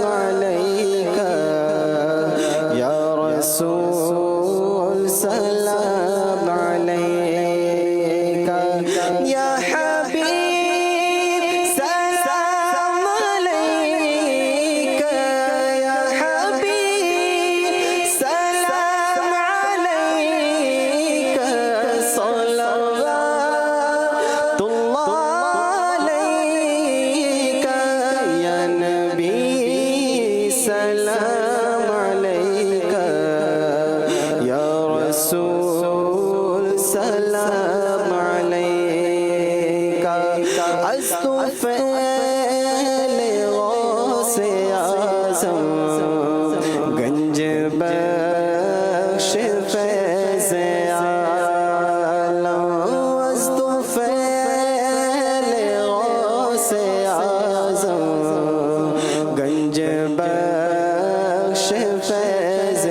عليك يا رسول سلام عليك يا حبيب سلام عليك يا حبيب سلام عليك صلوات الله عليك يا نبي سلام عليك يا رسول سلام عليك استغفر غوث اعظم گنج بخش فیض عالم استغفر غوث اعظم گنج بخش فیض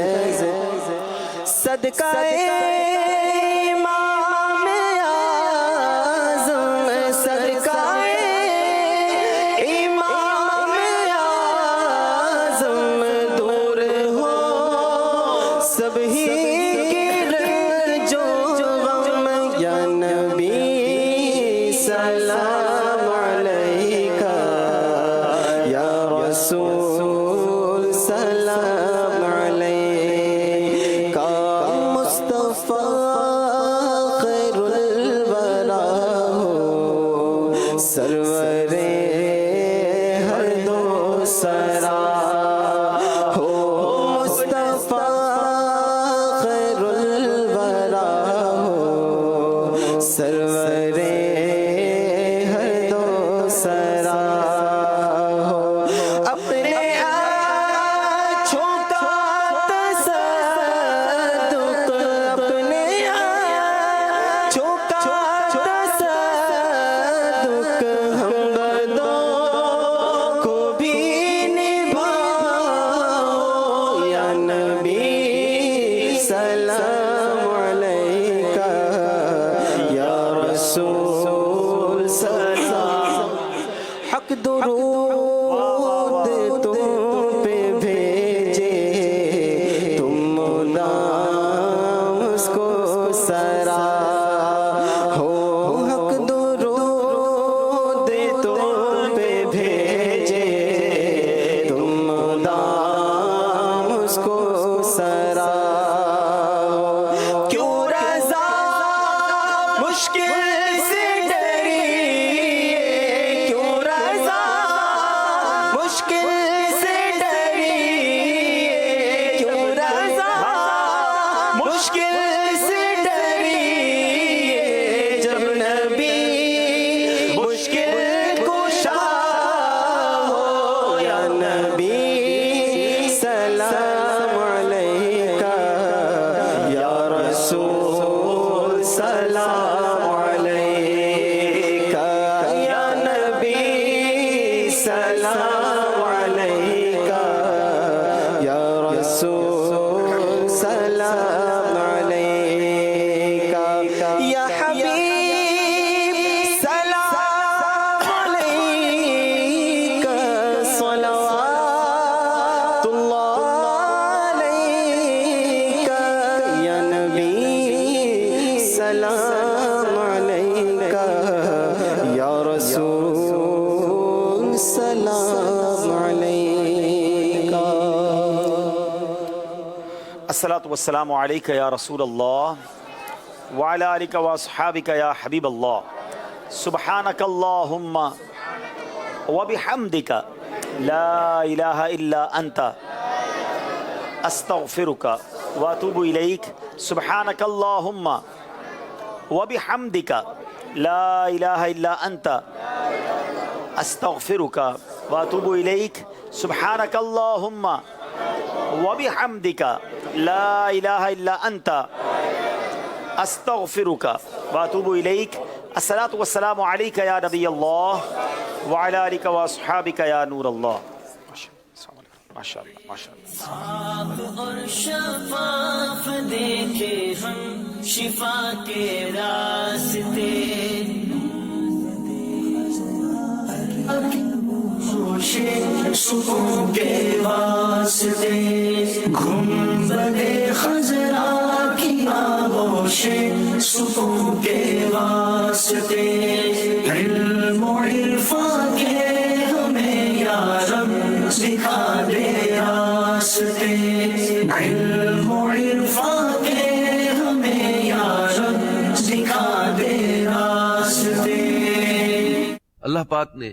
صدقہ امام اعظم صدقہ امام اعظم دور ہو سب ہی جو غم یا نبی سلام علیکہ یا رسول سلام علیکہ مصطفیٰ خیر الورا ہو سرور ہر دو سرا ہو مصطفیٰ خیر الورا ہو سرور ہر دو سرا ہو اپنے آنکھوں کا تصدق اپنے آنکھوں کا تصدق ہم بدوں کو بھی نبھاؤ یا نبی سلام علیکہ یا رسول سلام حق درود تم پہ بھیجے تم مدام اس کو سرا ہو حق درود تم پہ بھیجے تم مدام اس کو سرا کیوں رضا مشکل سے ڈری کیوں رضا مشکل سے ڈری کیوں رضا مشکل سے ڈری جب نبی مشکل کشا ہو یا نبی سلام علیکہ یا رسول سلام علیکہ یا نبی سلام علیکہ یا رسول سلام علیکہ یا حبیب سلام علیکہ صلوات اللہ علیکہ یا نبی سلام علیکہ یا رسول سلام علیکہ الصلاة والسلام عليك يا رسول الله وعلى آلك وأصحابك يا حبيب الله سبحانك اللهم وبحمدك لا إله إلا أنت أستغفرك وأتوب إليك سبحانك اللهم وبحمدك لا إله إلا أنت أستغفرك وأتوب إليك سبحانك اللهم وبحمدك لا إله إلا أنت أستغفرك وأتوب إليك الصلاة والسلام عليك يا نبي الله وعلى آلك وأصحابك يا نور الله ما شاء الله ما شاء الله آپ اور شفاف دیکھے ہم شفا کے راستے خوش سکون کے واسطے گنبد خضرا کی آغوشیں سکون کے واسطے علم و عرفان کے ہمیں یا رب دکھا دے راستے علم و عرفان کے ہمیں یا رب دکھا دے راستے۔ اللہ پاک نے